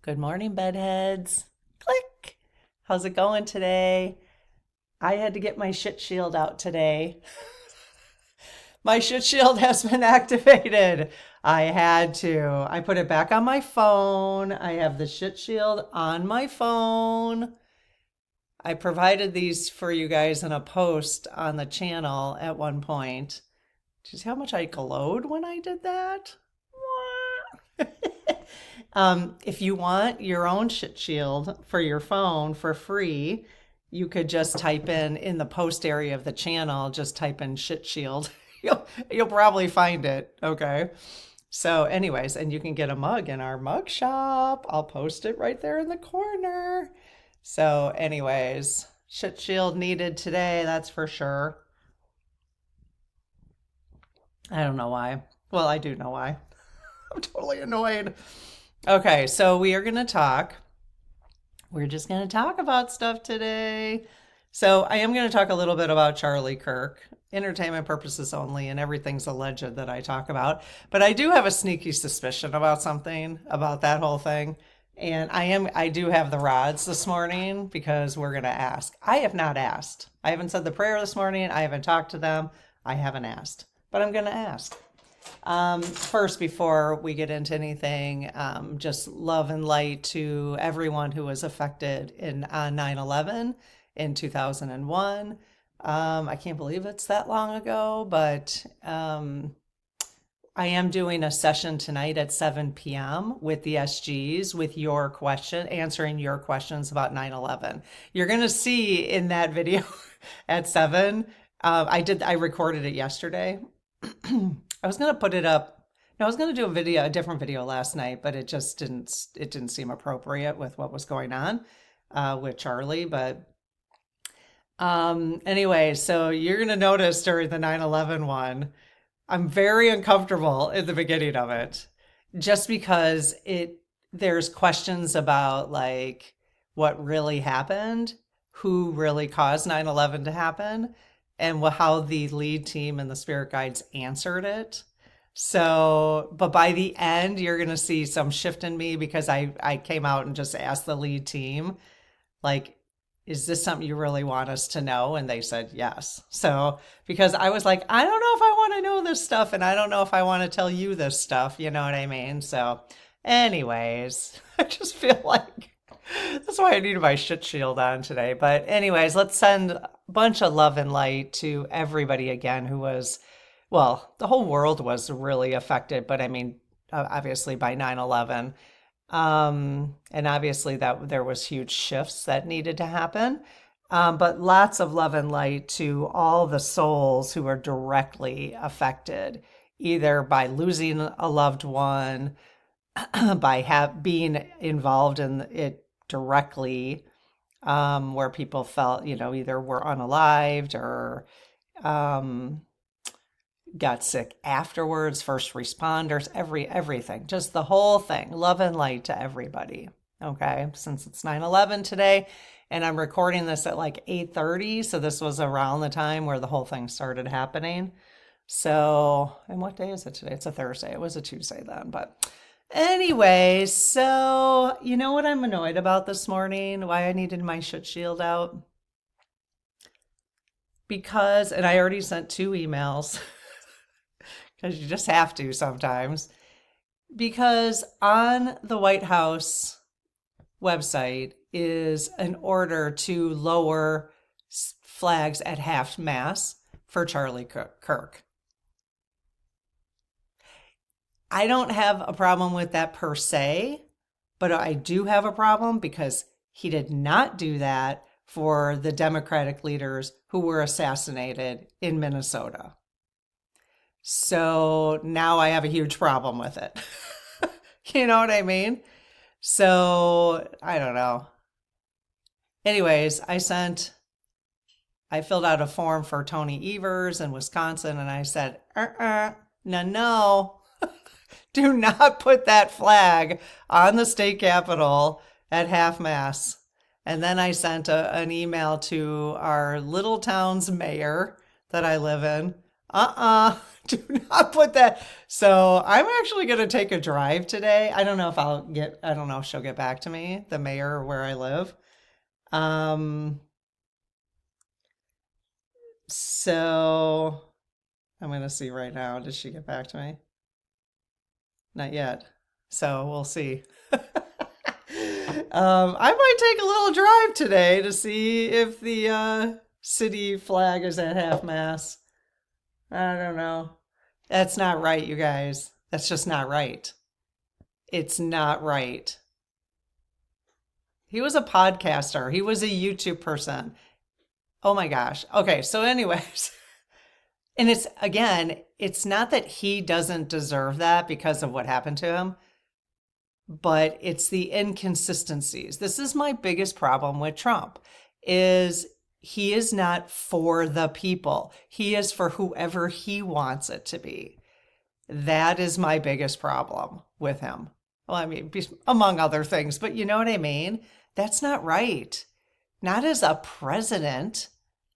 Good morning, bedheads. Click. How's it going today? I had to get my shit shield out today. My shit shield has been activated. I had to. I put it back on my phone. I have the shit shield on my phone. I provided these for you guys in a post on the channel at one point. Did you see how much I glowed when I did that? If you want your own shit shield for your phone for free, you could just type in the post area of the channel, just type in shit shield. You'll probably find it. Okay. So, anyways, and you can get a mug in our mug shop. I'll post it right there in the corner. So, anyways, shit shield needed today, that's for sure. I don't know why. Well, I do know why. I'm totally annoyed. Okay, so we are going to talk. We're just going to talk about stuff today. So I am going to talk a little bit about Charlie Kirk, entertainment purposes only, and everything's alleged that I talk about. But I do have a sneaky suspicion about something, about that whole thing. And I do have the rods this morning because we're going to ask. I have not asked. I haven't said the prayer this morning. I haven't talked to them. I haven't asked. But I'm going to ask. First, before we get into anything, just love and light to everyone who was affected in 9/11 in 2001. I can't believe it's that long ago, but I am doing a session tonight at 7 p.m. with the SGs with answering your questions about 9/11. You're going to see in that video at 7. I recorded it yesterday. I was gonna put it up. No, I was gonna do a different video last night, but it didn't seem appropriate with what was going on with Charlie. But anyway, so you're gonna notice during the 9/11 one, I'm very uncomfortable at the beginning of it, just because there's questions about like what really happened, who really caused 9/11 to happen, and how the lead team and the spirit guides answered it. So, but by the end, you're going to see some shift in me because I came out and just asked the lead team, like, is this something you really want us to know? And they said yes. So, because I was like, I don't know if I want to know this stuff and I don't know if I want to tell you this stuff. You know what I mean? So, anyways, I just feel like that's why I needed my shit shield on today. But anyways, let's send a bunch of love and light to everybody again who was, well, the whole world was really affected, but I mean, obviously by 9/11. And obviously that there was huge shifts that needed to happen. But lots of love and light to all the souls who are directly affected, either by losing a loved one, by being involved in it directly, where people felt, either were unalived or got sick afterwards, first responders, everything, just the whole thing. Love and light to everybody. Okay, since it's 9/11 today, and I'm recording this at like 8:30, so this was around the time where the whole thing started happening. So, and what day is it today? It's a Thursday. It was a Tuesday then, but anyway, so you know what I'm annoyed about this morning? Why I needed my shit shield out? Because, and I already sent 2 emails, because you just have to sometimes, because on the White House website is an order to lower flags at Half-Mast for Charlie Kirk. I don't have a problem with that per se, but I do have a problem because he did not do that for the Democratic leaders who were assassinated in Minnesota. So now I have a huge problem with it. You know what I mean? So I don't know. Anyways, I filled out a form for Tony Evers in Wisconsin and I said, no. Do not put that flag on the state capitol at Half-Mast. And then I sent an email to our little town's mayor that I live in, Uh-uh. Do not put that. So I'm actually going to take a drive today. I don't know if I don't know if she'll get back to me, the mayor where I live. Um, so I'm going to see right now. Did she get back to me? Not yet. So we'll see. I might take a little drive today to see if the city flag is at half mast. I don't know. That's not right, you guys. That's just not right. It's not right. He was a podcaster. He was a YouTube person. Oh my gosh. Okay, so anyways, and it's again, it's not that he doesn't deserve that because of what happened to him, but it's the inconsistencies. This is my biggest problem with Trump is he is not for the people. He is for whoever he wants it to be. That is my biggest problem with him. Well, I mean, among other things, but you know what I mean? That's not right. Not as a president.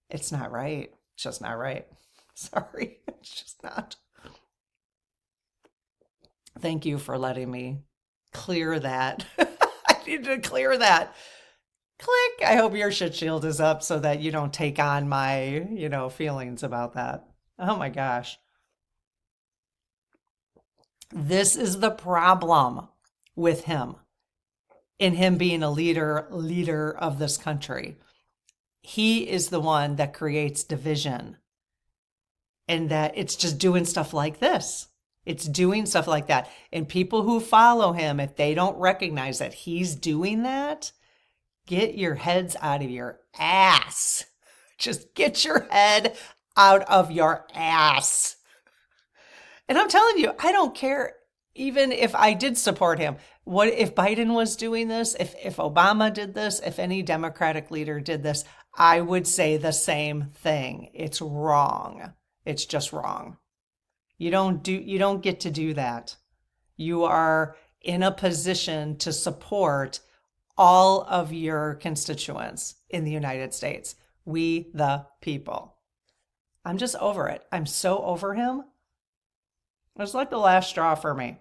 It's not right. It's just not right. Sorry. It's just not. Thank you for letting me clear that. I need to clear that. Click. I hope your shit shield is up so that you don't take on my, feelings about that. Oh my gosh. This is the problem with him in him being a leader of this country. He is the one that creates division and that it's just doing stuff like this. It's doing stuff like that. And people who follow him, if they don't recognize that he's doing that, get your heads out of your ass. Just get your head out of your ass. And I'm telling you, I don't care even if I did support him. What if Biden was doing this? If Obama did this, if any Democratic leader did this, I would say the same thing. It's wrong. It's just wrong. You don't get to do that. You are in a position to support all of your constituents in the United States. We the people. I'm just over it. I'm so over him. It's like the last straw for me.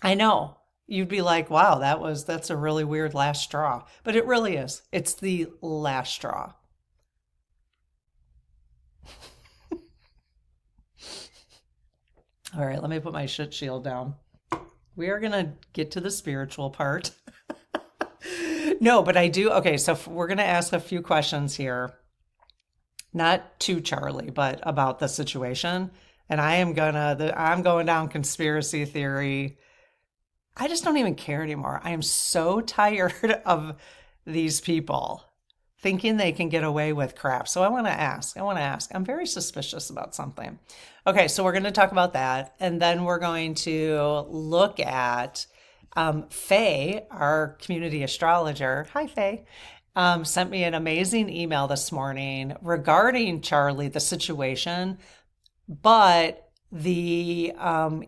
I know. You'd be like, wow, that's a really weird last straw. But it really is. It's the last straw. All right, let me put my shit shield down. We are going to get to the spiritual part. No, but I do. Okay, so we're going to ask a few questions here. Not to Charlie, but about the situation. And I'm going down conspiracy theory. I just don't even care anymore. I am so tired of these people thinking they can get away with crap. So I want to ask. I'm very suspicious about something. Okay, so we're going to talk about that. And then we're going to look at Faye, our community astrologer. Hi, Faye. Sent me an amazing email this morning regarding Charlie, the situation, but the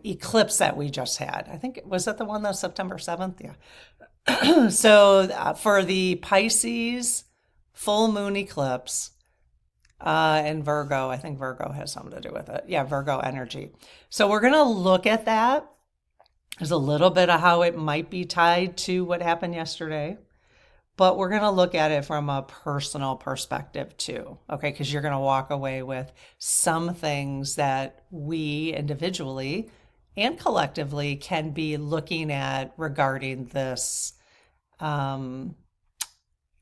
eclipse that we just had. I think, was that the one that was September 7th? Yeah. So for the Pisces full moon eclipse in Virgo, I think Virgo has something to do with it. Yeah, Virgo energy. So we're going to look at that. There's a little bit of how it might be tied to what happened yesterday, but we're going to look at it from a personal perspective too, okay? Because you're going to walk away with some things that we individually and collectively can be looking at regarding this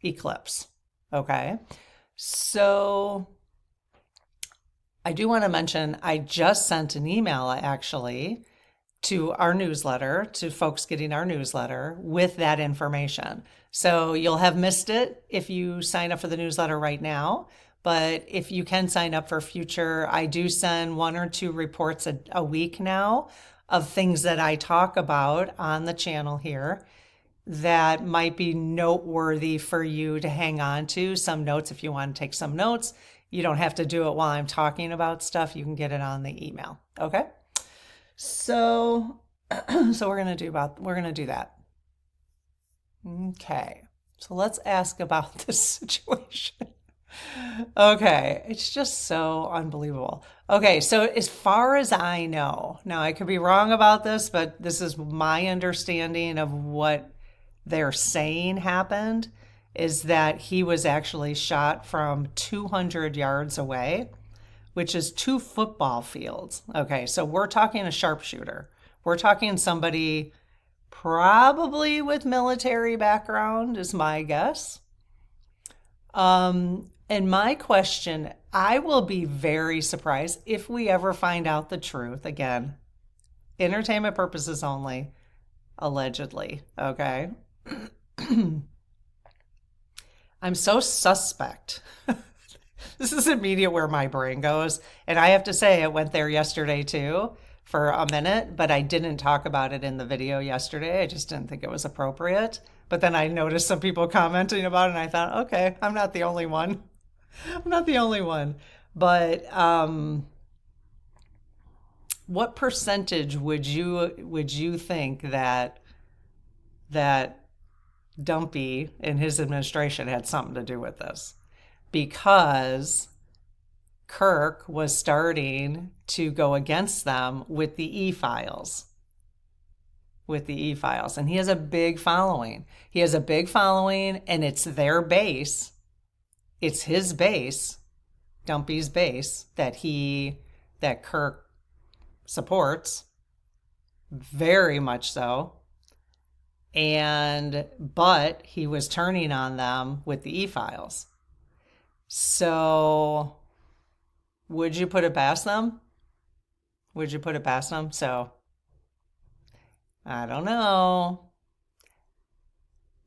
eclipse, okay? So I do want to mention, I just sent an email actually to our newsletter, to folks getting our newsletter with that information. So you'll have missed it if you sign up for the newsletter right now. But if you can sign up for future, I do send 1 or 2 reports a week now of things that I talk about on the channel here that might be noteworthy for you to hang on to. Some notes if you want to take some notes. You don't have to do it while I'm talking about stuff. You can get it on the email. Okay? So we're going to do that. Okay. So let's ask about this situation. Okay, it's just so unbelievable. Okay, so as far as I know, now I could be wrong about this, but this is my understanding of what they're saying happened is that he was actually shot from 200 yards away, which is two football fields. Okay, so we're talking a sharpshooter. We're talking somebody probably with military background, is my guess. And my question, I will be very surprised if we ever find out the truth. Again, entertainment purposes only, allegedly. Okay. I'm so suspect. This is immediate where my brain goes. And I have to say, it went there yesterday too for a minute, but I didn't talk about it in the video yesterday. I just didn't think it was appropriate. But then I noticed some people commenting about it, and I thought, okay, I'm not the only one. I'm not the only one. But what percentage would you think that Dumpy and his administration had something to do with this? Because Kirk was starting to go against them with the e-files. With the e-files. And he has a big following. He has a big following, and it's their base. It's his base, Dumpy's base, that Kirk supports, very much so. But he was turning on them with the e-files. So would you put it past them? Would you put it past them? So I don't know.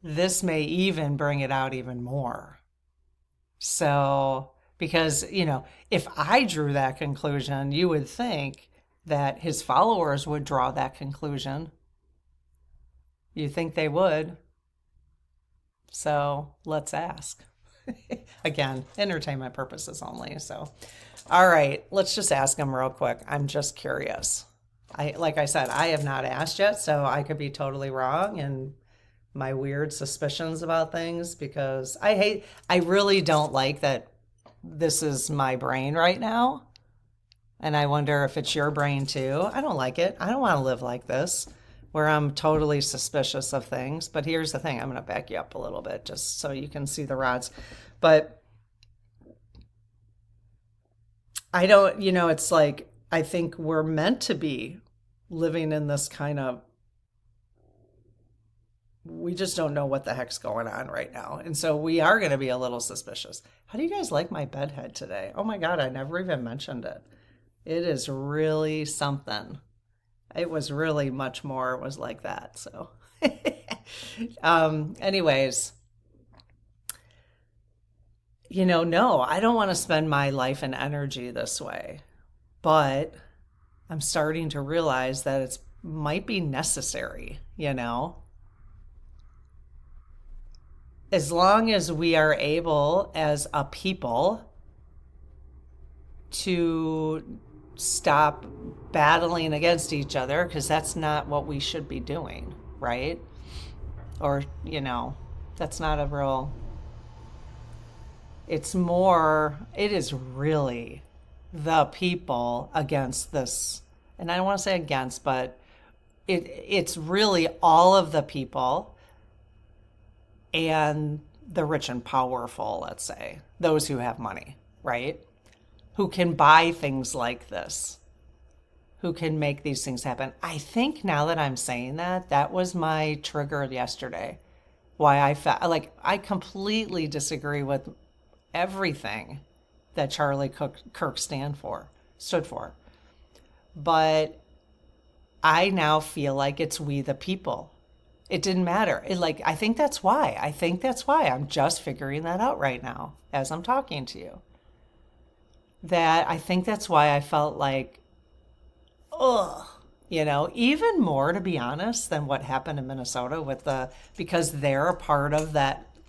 This may even bring it out even more. So, because, if I drew that conclusion, you would think that his followers would draw that conclusion. You think they would. So let's ask. Again, entertainment purposes only. So, all right, let's just ask them real quick. I'm just curious. Like I said, I have not asked yet, so I could be totally wrong and my weird suspicions about things because I really don't like that this is my brain right now. And I wonder if it's your brain too. I don't like it. I don't want to live like this where I'm totally suspicious of things. But here's the thing, I'm going to back you up a little bit just so you can see the rods. But I don't, it's like, I think we're meant to be living in this kind of, we just don't know what the heck's going on right now. And so we are going to be a little suspicious. How do you guys like my bed head today? Oh my God, I never even mentioned it. It is really something. It was really much more was like that. So, anyways, no, I don't want to spend my life and energy this way. But I'm starting to realize that it might be necessary. As long as we are able as a people to stop battling against each other, because that's not what we should be doing, right? Or, that's not a real, it is really the people against this. And I don't want to say against, but it's really all of the people and the rich and powerful, let's say, those who have money, right? Who can buy things like this, who can make these things happen. I think now that I'm saying that, that was my trigger yesterday. Why I felt like I completely disagree with everything that Charlie Kirk stood for. But I now feel like it's we the people. It didn't matter. I think that's why. I'm just figuring that out right now as I'm talking to you. That I think that's why I felt like, ugh, even more to be honest than what happened in Minnesota because they're a part of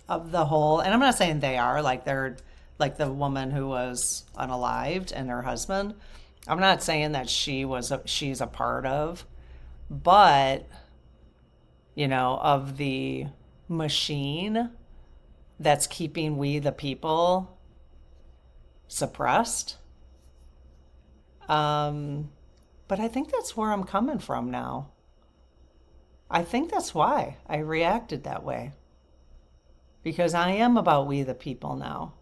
of the whole, and I'm not saying they are, like they're like the woman who was unalived and her husband. I'm not saying that she's a part of, but of the machine that's keeping we the people suppressed. But I think that's where I'm coming from now. I think that's why I reacted that way. Because I am about we the people now.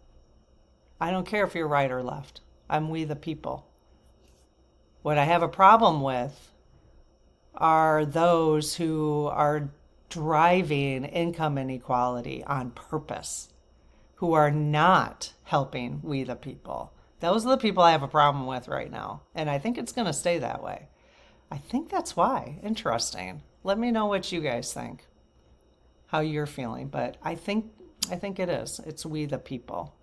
I don't care if you're right or left. I'm we the people. What I have a problem with are those who are driving income inequality on purpose, who are not helping we the people. Those are the people I have a problem with right now. And I think it's going to stay that way. I think that's why. Interesting. Let me know what you guys think, how you're feeling. But I think it is. It's we the people.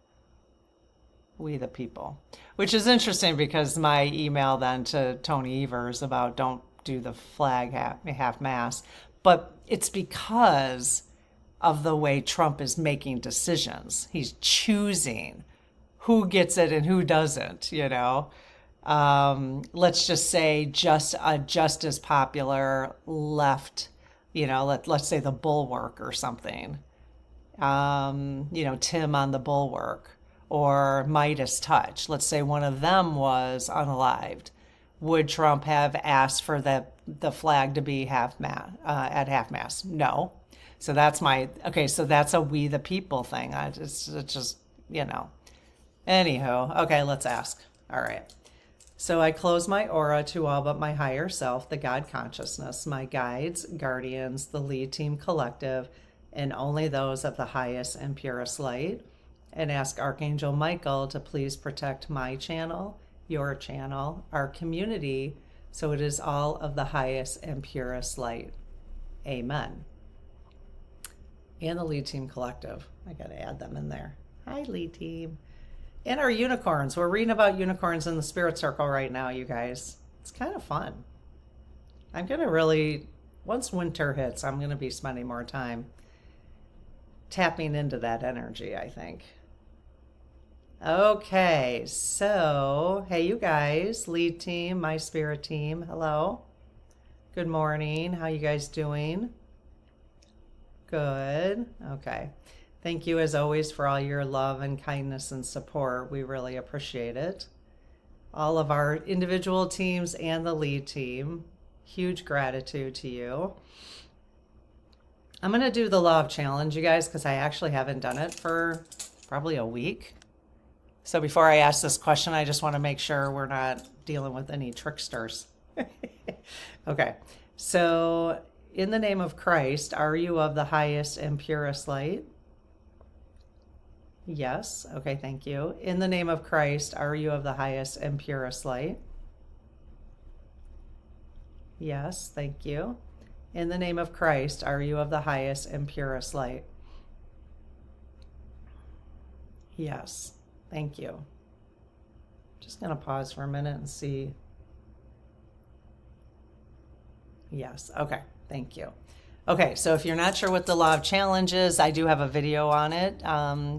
We the people. Which is interesting because my email then to Tony Evers about don't do the flag half-mast. But it's because of the way Trump is making decisions. He's choosing who gets it and who doesn't, you know. Let's just say just as popular left, you know, let's say the Bulwark or something. You know, Tim on the Bulwark or Midas Touch. Let's say one of them was unalived. Would Trump have asked for the flag to be at half-mast? No. So that's so that's a we the people thing. It's just, you know. Anywho, okay, let's ask. All right. So I close my aura to all but my higher self, the God consciousness, my guides, guardians, the lead team collective, and only those of the highest and purest light, and ask Archangel Michael to please protect my channel, your channel, our community, so it is all of the highest and purest light. Amen. And the lead team collective. I got to add them in there. Hi, lead team. And our unicorns. We're reading about unicorns in the spirit circle right now, you guys. It's kind of fun. I'm going to really, once winter hits, I'm going to be spending more time tapping into that energy, I think. Okay, so, hey, you guys, lead team, my spirit team, hello. Good morning. How you guys doing? Good. Okay. Thank you, as always, for all your love and kindness and support. We really appreciate it. All of our individual teams and the lead team, huge gratitude to you. I'm going to do the Law of Challenge, you guys, because I actually haven't done it for probably a week. So before I ask this question, I just want to make sure we're not dealing with any tricksters. Okay. So, in the name of Christ, are you of the highest and purest light? Yes. Okay, thank you. In the name of Christ, are you of the highest and purest light? Yes, thank you. In the name of Christ, are you of the highest and purest light? Yes, thank you. Just going to pause for a minute and see. Yes, okay, thank you. Okay, so if you're not sure what the Law of Challenge is, I do have a video on it.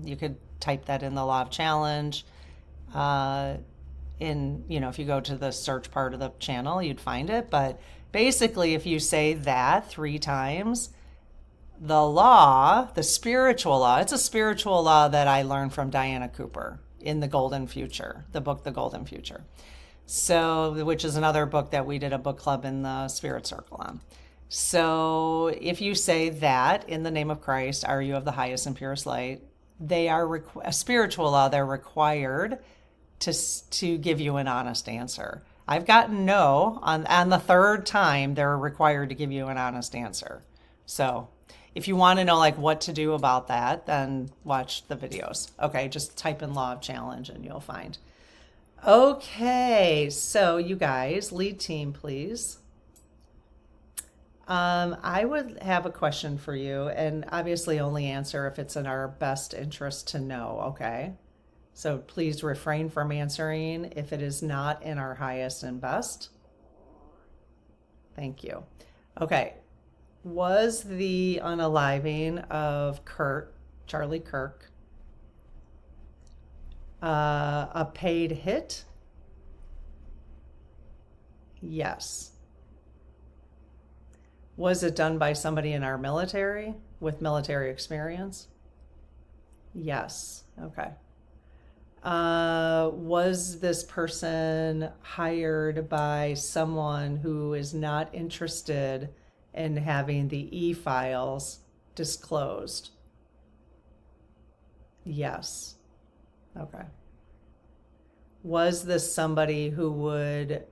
You could type that in the Law of Challenge. If you go to the search part of the channel, you'd find it. But basically, if you say that 3 times, the law, the spiritual law, it's a spiritual law that I learned from Diana Cooper in The Golden Future, the book, The Golden Future. So, which is another book that we did a book club in the Spirit Circle on. So if you say that in the name of Christ, are you of the highest and purest light? They are a spiritual law. They're required to give you an honest answer. I've gotten no on the 3rd time. They're required to give you an honest answer. So if you want to know like what to do about that, then watch the videos. Okay, just type in Law of Challenge and you'll find. Okay, so you guys, lead team, please. I would have a question for you, and obviously only answer if it's in our best interest to know, okay? So please refrain from answering if it is not in our highest and best. Thank you. Okay. Was the unaliving of Charlie Kirk, a paid hit? Yes. Was it done by somebody in our military with military experience? Yes. Okay. Was this person hired by someone who is not interested in having the e-files disclosed? Yes. Okay. Was this somebody who would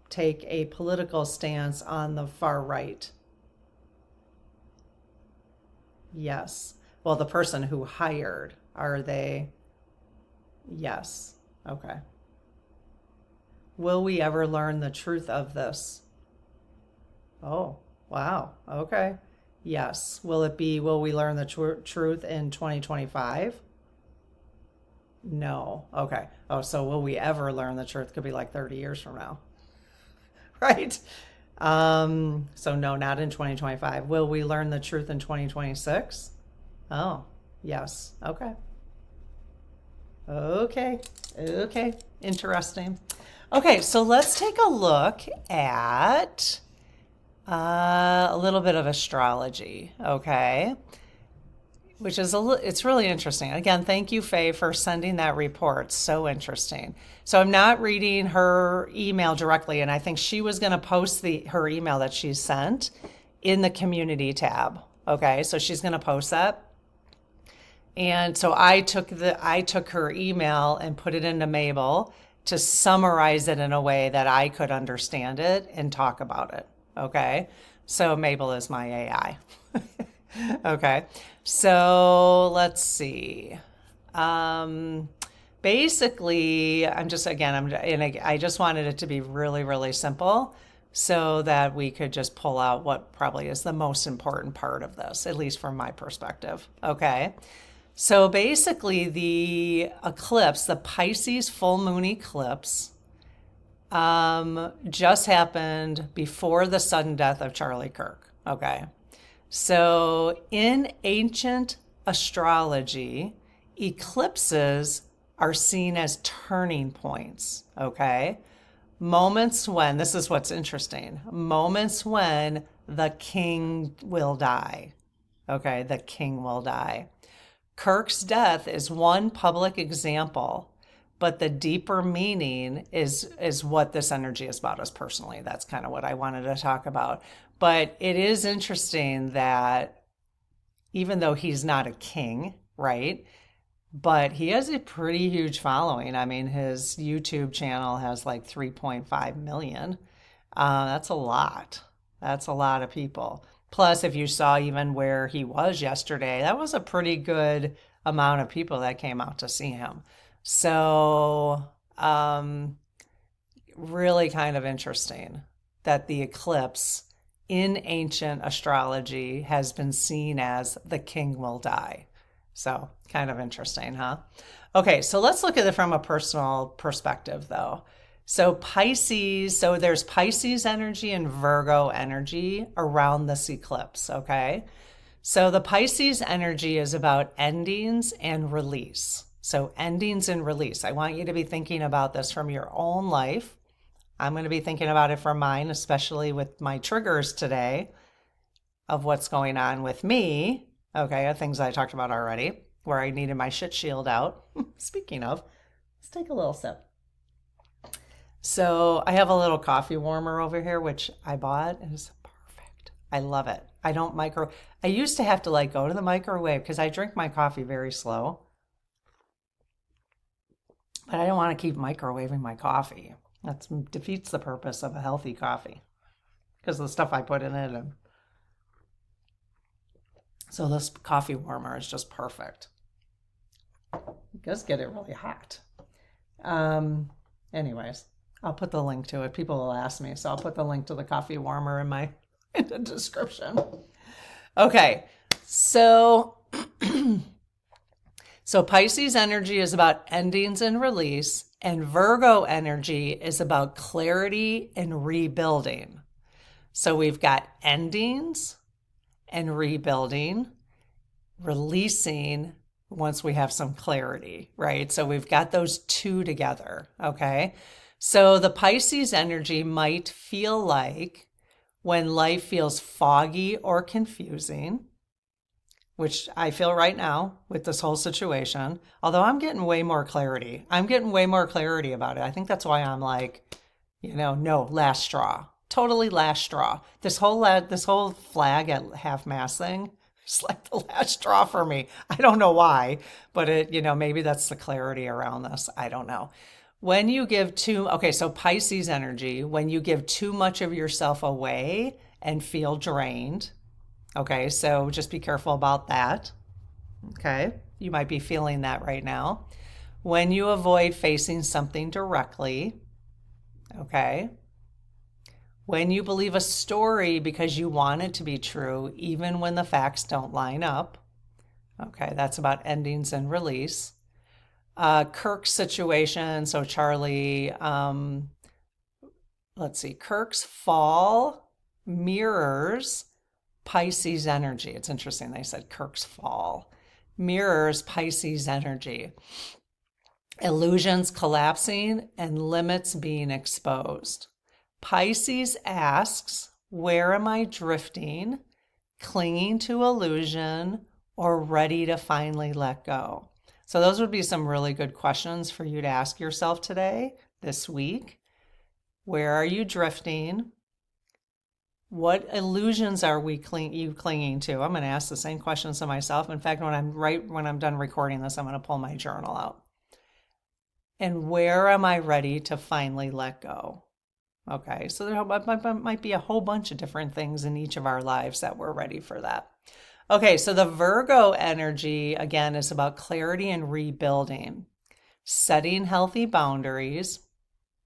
take a political stance on the far right? Yes. Well, the person who hired, are they? Yes. Okay. Will we ever learn the truth of this? Oh, wow. Okay. Yes. Will we learn the truth in 2025? No. Okay. Oh, so will we ever learn the truth? Could be like 30 years from now, right? So no, not in 2025. Will we learn the truth in 2026? Oh, yes. Okay. Okay. Okay. Interesting. Okay, so let's take a look at a little bit of astrology, okay? Which is it's really interesting. Again, thank you, Faye, for sending that report. So interesting. So I'm not reading her email directly, and I think she was going to post her email that she sent in the community tab. Okay, so she's going to post that. And so I took her email and put it into Mabel to summarize it in a way that I could understand it and talk about it. Okay, so Mabel is my AI. Okay, so let's see. Basically, I just wanted it to be really, really simple so that we could just pull out what probably is the most important part of this, at least from my perspective. Okay, so basically the eclipse, the Pisces full moon eclipse, just happened before the sudden death of Charlie Kirk. Okay. So in ancient astrology, eclipses are seen as turning points, okay? Moments when, this is what's interesting, moments when the king will die, okay? The king will die. Kirk's death is one public example, but the deeper meaning is what this energy is about us personally. That's kind of what I wanted to talk about. But it is interesting that even though he's not a king, right? But he has a pretty huge following. I mean, his YouTube channel has like 3.5 million. That's a lot. That's a lot of people. Plus, if you saw even where he was yesterday, that was a pretty good amount of people that came out to see him. So, really kind of interesting that the eclipse in ancient astrology has been seen as the king will die. So, kind of interesting, huh? Okay, so let's look at it from a personal perspective, though. So there's Pisces energy and Virgo energy around this eclipse, okay? So the Pisces energy is about endings and release. So endings and release. I want you to be thinking about this from your own life. I'm going to be thinking about it from mine, especially with my triggers today of what's going on with me. Okay, things I talked about already, where I needed my shit shield out. Speaking of, let's take a little sip. So I have a little coffee warmer over here, which I bought. It is perfect. I love it. I used to have to go to the microwave because I drink my coffee very slow. But I don't want to keep microwaving my coffee. That defeats the purpose of a healthy coffee because of the stuff I put in it. And so this coffee warmer is just perfect. It does get it really hot. Anyways, I'll put the link to it. People will ask me, so I'll put the link to the coffee warmer in the description. Okay, so Pisces energy is about endings and release, and Virgo energy is about clarity and rebuilding. So we've got endings and rebuilding, releasing once we have some clarity, right? So we've got those two together, okay? So the Pisces energy might feel like when life feels foggy or confusing, which I feel right now with this whole situation, although I'm getting way more clarity. I'm getting way more clarity about it. I think that's why I'm like, no, last straw. Totally last straw. This whole flag at half-mast thing, it's like the last straw for me. I don't know why, but maybe that's the clarity around this. I don't know. When you give okay, so Pisces energy, when you give too much of yourself away and feel drained, okay, so just be careful about that. Okay, you might be feeling that right now. When you avoid facing something directly, okay. When you believe a story because you want it to be true, even when the facts don't line up, okay, that's about endings and release. Kirk's situation, so Charlie, let's see, Kirk's fall mirrors Pisces energy. It's interesting they said Kirk's fall mirrors Pisces energy. Illusions collapsing and limits being exposed. Pisces asks, where am I drifting, clinging to illusion, or ready to finally let go? So those would be some really good questions for you to ask yourself today, this week. Where are you drifting? What illusions are you clinging to? I'm going to ask the same questions to myself. In fact, when I'm done recording this, I'm going to pull my journal out. And where am I ready to finally let go? Okay, so there might be a whole bunch of different things in each of our lives that we're ready for that. Okay, so the Virgo energy, again, is about clarity and rebuilding, setting healthy boundaries.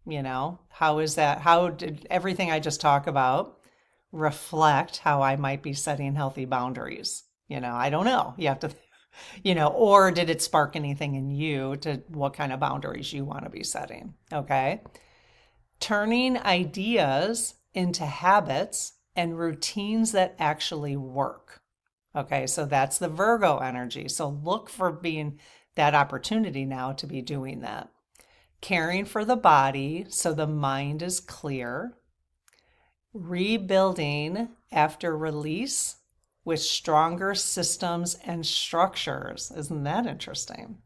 How is that? How did everything I just talked about reflect how I might be setting healthy boundaries? I don't know. You have to, or did it spark anything in you to what kind of boundaries you want to be setting? Okay. Turning ideas into habits and routines that actually work. Okay, so that's the Virgo energy. So look for being that opportunity now to be doing that. Caring for the body so the mind is clear. Rebuilding after release with stronger systems and structures. Isn't that interesting?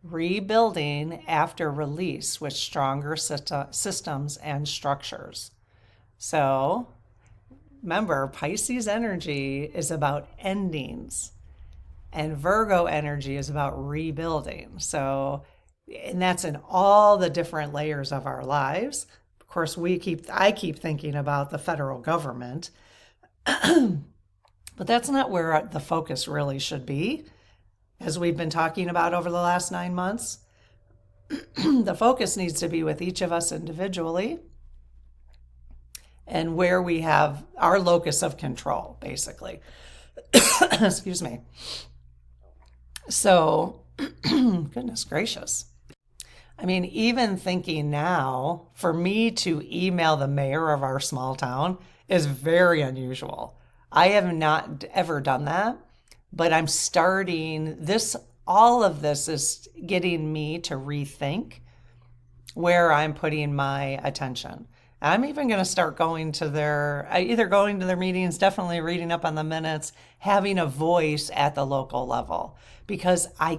Rebuilding after release with stronger systems and structures. So remember, Pisces energy is about endings and Virgo energy is about rebuilding. So, and that's in all the different layers of our lives. Of course, I keep thinking about the federal government, but that's not where the focus really should be. As we've been talking about over the last 9 months, the focus needs to be with each of us individually and where we have our locus of control, basically. Excuse me. So, goodness gracious. I mean, even thinking now, for me to email the mayor of our small town is very unusual. I have not ever done that. But I'm starting this, all of this is getting me to rethink where I'm putting my attention. I'm even going to start going to either going to their meetings, definitely reading up on the minutes, having a voice at the local level because I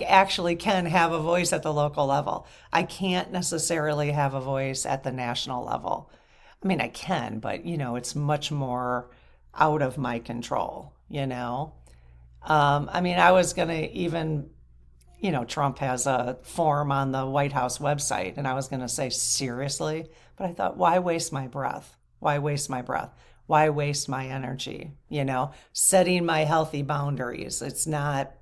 actually can have a voice at the local level. I can't necessarily have a voice at the national level. I mean, I can, but it's much more out of my control. I mean, I was going to even, Trump has a form on the White House website, and I was going to say, seriously? But I thought, why waste my breath? Why waste my breath? Why waste my energy? Setting my healthy boundaries. It's not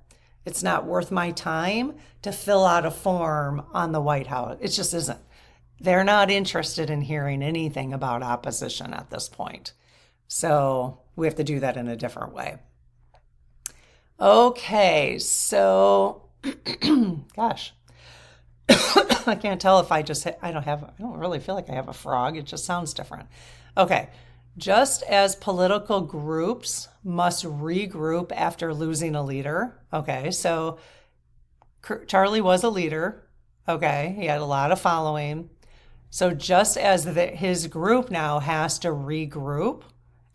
worth my time to fill out a form on the White House. It just isn't. They're not interested in hearing anything about opposition at this point. So we have to do that in a different way. Okay, so, gosh, I can't tell if I don't really feel like I have a frog. It just sounds different. Okay, just as political groups must regroup after losing a leader. Okay, so Charlie was a leader. Okay, he had a lot of following. So just as his group now has to regroup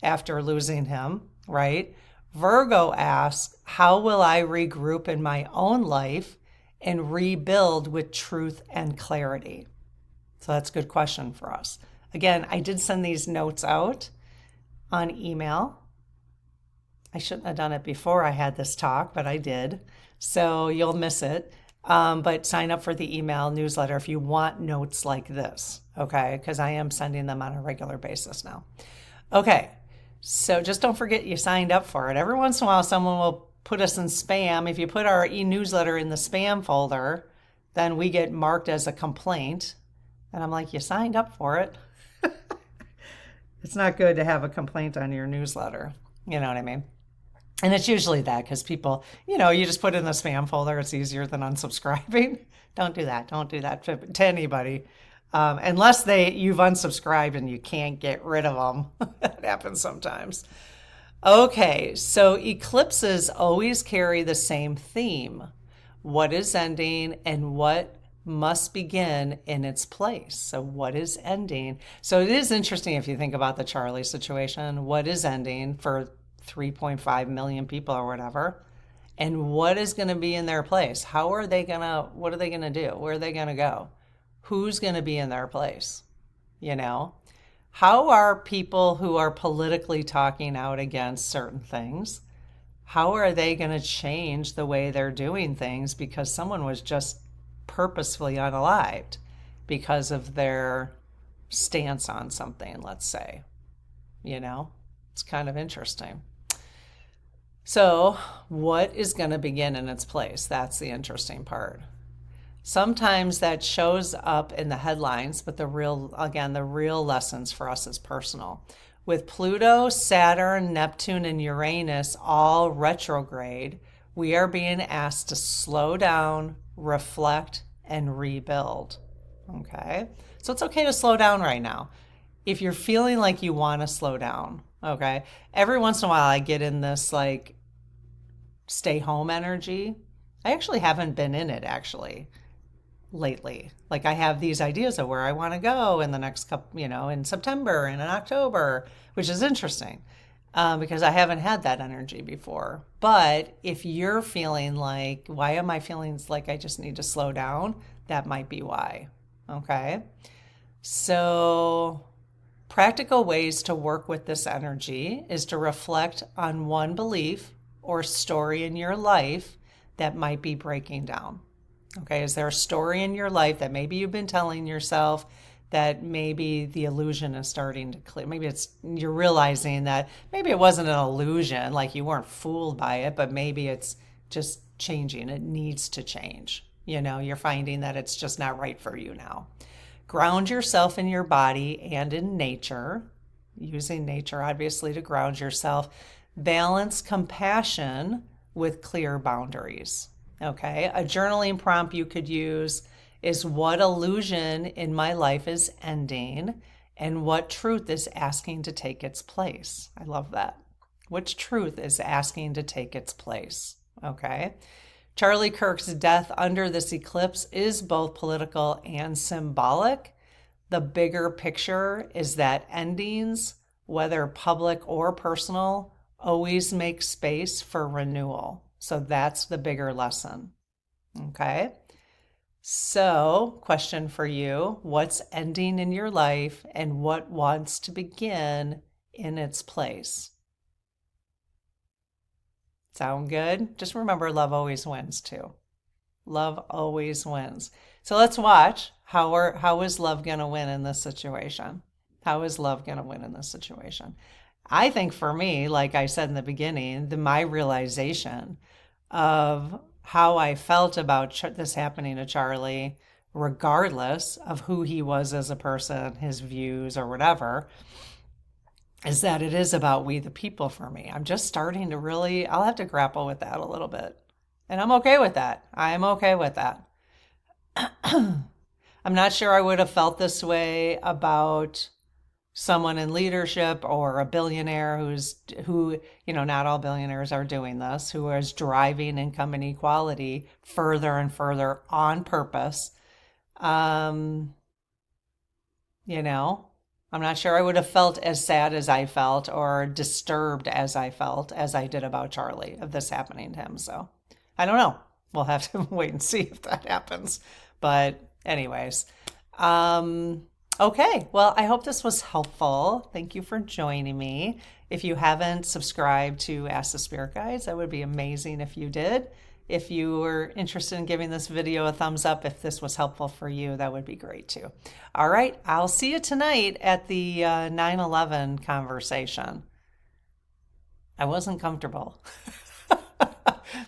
after losing him, right? Virgo asks, how will I regroup in my own life and rebuild with truth and clarity? So that's a good question for us. Again, I did send these notes out on email. I shouldn't have done it before I had this talk, but I did. So you'll miss it. But sign up for the email newsletter if you want notes like this, okay? Because I am sending them on a regular basis now. Okay, so just don't forget you signed up for it. Every once in a while, someone will put us in spam. If you put our e-newsletter in the spam folder, then we get marked as a complaint. And I'm like, you signed up for it. It's not good to have a complaint on your newsletter. You know what I mean? And it's usually that because people, you just put it in the spam folder. It's easier than unsubscribing. Don't do that. Don't do that to anybody. Unless you've unsubscribed and you can't get rid of them. That happens sometimes. Okay, so eclipses always carry the same theme. What is ending and what must begin in its place. So what is ending? So it is interesting if you think about the Charlie situation. What is ending for 3.5 million people or whatever? And what is going to be in their place? What are they going to do? Where are they going to go? Who's going to be in their place? How are people who are politically talking out against certain things, how are they going to change the way they're doing things because someone was just purposefully unalived because of their stance on something, let's say? It's kind of interesting. So what is going to begin in its place? That's the interesting part. Sometimes that shows up in the headlines, but the real lessons for us is personal. With Pluto, Saturn, Neptune, and Uranus all retrograde, we are being asked to slow down, reflect, and rebuild. Okay? So it's okay to slow down right now. If you're feeling like you want to slow down, okay? Every once in a while I get in this like stay home energy. I actually haven't been in it lately. Like I have these ideas of where I want to go in the next couple, in September and in October, which is interesting because I haven't had that energy before. But if you're feeling like, why am I feeling like I just need to slow down? That might be why. Okay. So practical ways to work with this energy is to reflect on one belief or story in your life that might be breaking down. Okay, is there a story in your life that maybe you've been telling yourself that maybe the illusion is starting to clear? Maybe you're realizing that maybe it wasn't an illusion, like you weren't fooled by it, but maybe it's just changing. It needs to change. You're finding that it's just not right for you now. Ground yourself in your body and in nature, using nature obviously to ground yourself. Balance compassion with clear boundaries. Okay, a journaling prompt you could use is what illusion in my life is ending and what truth is asking to take its place. I love that. Which truth is asking to take its place? Okay. Charlie Kirk's death under this eclipse is both political and symbolic. The bigger picture is that endings, whether public or personal, always make space for renewal. So that's the bigger lesson. Okay. So, question for you, what's ending in your life and what wants to begin in its place? Sound good? Just remember, love always wins too. Love always wins. So let's watch how is love going to win in this situation? How is love going to win in this situation? I think for me, like I said in the beginning, my realization of how I felt about this happening to Charlie, regardless of who he was as a person, his views or whatever, is that it is about we the people for me. I'm just starting to I'll have to grapple with that a little bit. And I'm okay with that. I'm okay with that. I'm not sure I would have felt this way about someone in leadership or a billionaire who, not all billionaires are doing this, who is driving income inequality further and further on purpose. You know, I'm not sure I would have felt as sad as I felt or disturbed as I felt as I did about Charlie of this happening to him. So I don't know. We'll have to wait and see if that happens. But, anyways, um, okay. Well, I hope this was helpful. Thank you for joining me. If you haven't subscribed to Ask the Spirit Guides, that would be amazing if you did. If you were interested in giving this video a thumbs up, if this was helpful for you, that would be great too. All right, I'll see you tonight at the 9/11 conversation. I wasn't comfortable,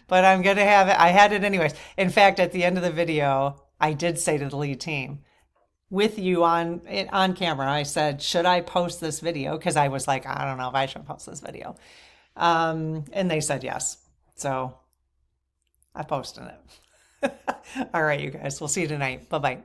but I'm going to have it. I had it anyways. In fact, at the end of the video, I did say to the lead team, with you on camera, I said, should I post this video? Because I was like, I don't know if I should post this video. And they said yes. So I posted it. All right, you guys. We'll see you tonight. Bye bye.